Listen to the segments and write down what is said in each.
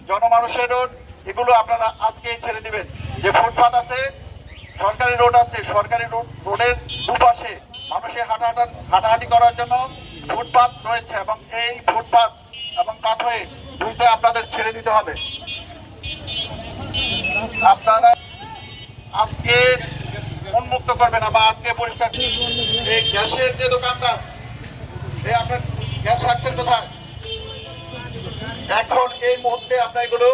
জনমানুষের রোড এগুলো আপনারা আজকে ছেড়ে দিবেন। যে ফুটপাত আছে, সরকারি রোড আছে, সরকারি রোডের দুপাশে মানুষের হাঁটাহাঁটি করার জন্য ফুটপাত রয়েছে এবং এই ফুটপাত এবং পাথওয়ে দুইটা আপনাদের ছেড়ে দিতে হবে। আপনারা আজকে উন্মুক্ত করবেন বা আজকে পরিষ্কার। এই গ্যাসের যে দোকানদার, এই আপনার গ্যাস রাখছেন কোথায়? এখন এই মুহূর্তে আপনার এগুলো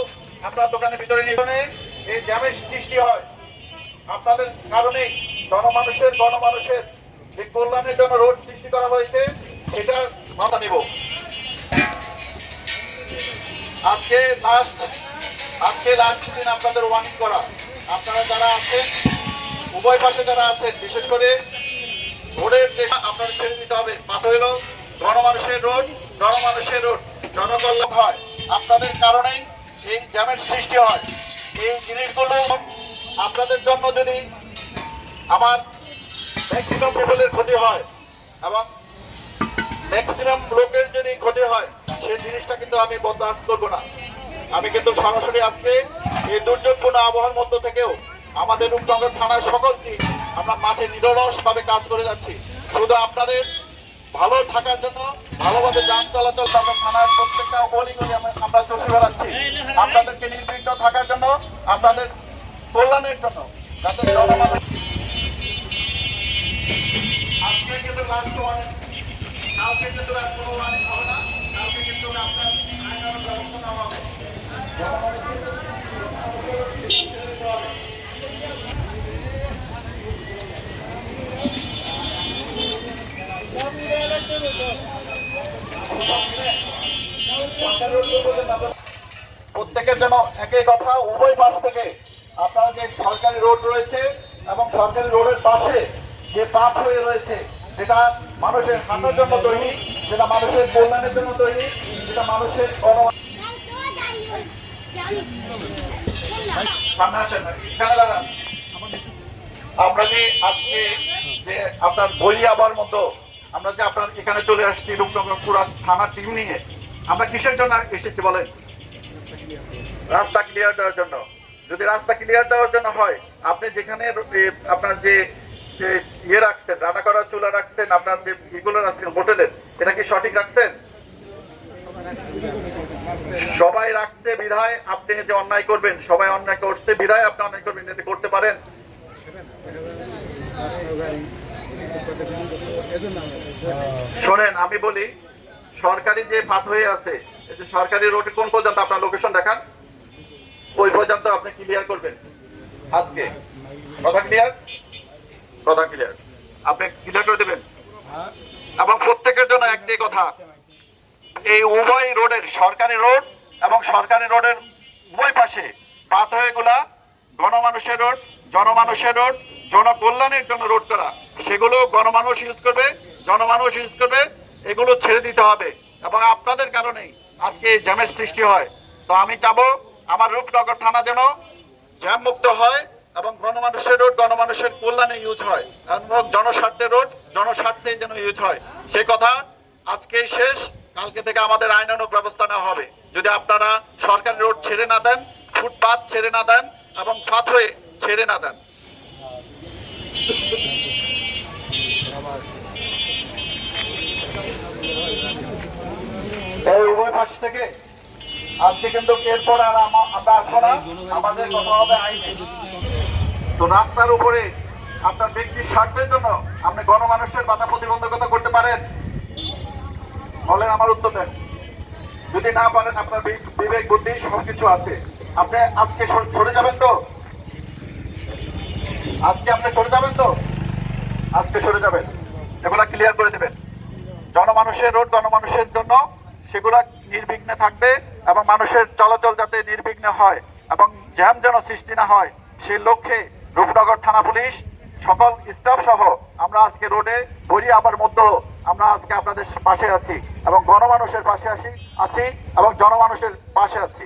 আপনার দোকানের ভিতরে নিয়ে এই জ্যামের সৃষ্টি হয় আপনাদের কারণে। গণমানুষের যে কল্যাণের জন্য রোড সৃষ্টি করা হয়েছে সেটার মাথা নিব। আজকে লাস্ট দিন আপনাদের ওয়ার্নিং করা। আপনারা যারা আছেন, উভয় পাশে যারা আছেন, বিশেষ করে রোডের যে আপনারা ছেড়ে দিতে হবে। মাথা হলো গণমানুষের রোড, জনকল্যাণ হয়। আপনাদের কারণেই এই জ্যামের সৃষ্টি হয়। এই জিনিসগুলো আপনাদের জন্য যদি আমার ম্যাক্সিমাম পিপলের ক্ষতি হয় এবং ম্যাক্সিমাম লোকের যদি ক্ষতি হয়, সেই জিনিসটা কিন্তু আমি বরদাস্ত করবো না। আমি কিন্তু সরাসরি আজকে এই দুর্যোগপূর্ণ আবহাওয়ার মধ্য থেকেও আমাদের রূপনগর থানার সকল টিম আমরা মাঠে নিরলস ভাবে কাজ করে যাচ্ছি শুধু আপনাদের ভালো থাকার জন্য, ভালোভাবে যান চলাচল থানার প্রত্যেকটা অলিগলি আমরা চষে বেড়াচ্ছি আপনাদেরকে নির্বিঘ্ন থাকার জন্য, আপনাদের কল্যাণের জন্য, যাতে জনমানুষ আজকে কিন্তু লাস্ট ওয়ার্নিং, কালকে কিন্তু আর কোনো ওয়ার্নিং হবে না। কালকে কিন্তু আপনার আইনানুগ ব্যবস্থা নেওয়া হবে। প্রত্যেকের জন্য একই কথা, উভয় পাশ থেকে আপনারা যে সরকারি রোড রয়েছে এবং সরকারি রোডের পাশে যে পাথওয়ে রয়েছে, যেটা মানুষের হাঁটার জন্য তৈরি, যেটা মানুষের কল্যাণের জন্য তৈরি, যেটা মানুষের আমরা যে আজকে যে আপনার বই আবার মতো আমরা যে আপনার এখানে চলে আসছি রূপনগর পুরা থানার টিম নিয়ে, আমরা কিসের জন্য এসেছি বলেন? রাস্তা ক্লিয়ার দেওয়ার জন্য। যদি রাস্তা ক্লিয়ার দেওয়ার জন্য হয়, আপনি যেখানে আপনার যে ইয়ে রাখছেন, রান্না করার চুলা রাখছেন, আপনার যে ইগুলো রাখছেন হোটেলের, এটা কি সঠিক রাখছেন? সবাই রাখছে বিধায় আপনি যে অন্যায় করবেন, সবাই অন্যায় করছে বিধায় আপনি অন্যায় করবেন, এতে করতে পারেন? শোনেন, আমি বলি, সরকারি যে পাথওয়ে আছে, এই যে সরকারি রোড কোন পর্যন্ত আপনার লোকেশন দেখান, ওই পর্যন্ত আপনি ক্লিয়ার করবেন আজকে। কথা ক্লিয়ার? কথা ক্লিয়ার? আপনি ক্লিয়ার করে দেবেন। এবং প্রত্যেকের জন্য একটাই কথা, এই উভয় রোডের, সরকারি রোড এবং সরকারি রোডের উভয় পাশে পাথওয়ে গুলা গণমানুষের রোড, জনকল্যাণের জন্য রোড করা, সেগুলো গণমানুষ ইউজ করবে, জনমানুষ ইউজ করবে, এগুলো ছেড়ে দিতে হবে। এবং আপনাদের কারণেই আজকে এই জ্যামের সৃষ্টি হয়। তো আমি চাবো আমার রূপনগর থানা যেন জ্যাম মুক্ত হয় এবং গণমানুষের রোড গণমানুষের কল্যাণে ইউজ হয় এবং জনস্বার্থের রোড জনস্বার্থে যেন ইউজ হয়। সে কথা আজকেই শেষ। কালকে থেকে আমাদের আইনানুগ ব্যবস্থা নেওয়া হবে। যদি আপনারা সরকারি রোড ছেড়ে না দেন, ফুটপাত ছেড়ে না দেন এবং পাথওয়ে ছেড়ে না দেন। এই উভয় পাশ থেকে আজকে কিন্তু এরপর আর আমরা আসবো না, আমাদের কথা হবে আইনে। তো রাস্তার উপরে আপনার ব্যক্তির স্বার্থের জন্য আপনি গণমানুষের বাধা প্রতিবন্ধকতা করতে পারেন? বলেন, আমার উত্তর দেন। যদি না পারেন, আপনার বিবেক বুদ্ধি সবকিছু আছে, আপনি আজকে সরে যাবেন তো? আজকে আপনি সরে যাবেন তো? আজকে সরে যাবেন, এগুলা ক্লিয়ার করে দেবেন। জনমানুষের রোড জনমানুষের জন্য, সেগুলা নির্বিঘ্নে থাকবে এবং মানুষের চলাচল যাতে নির্বিঘ্নে হয় এবং জ্যাম যেন সৃষ্টি না হয়, সেই লক্ষ্যে রূপনগর থানা পুলিশ সকল স্টাফ সহ আমরা আজকে রোডে বড়ি আবার মধ্যে আমরা আজকে আপনাদের পাশে আছি এবং গণমানুষের পাশে আছি এবং জনমানুষের পাশে আছি।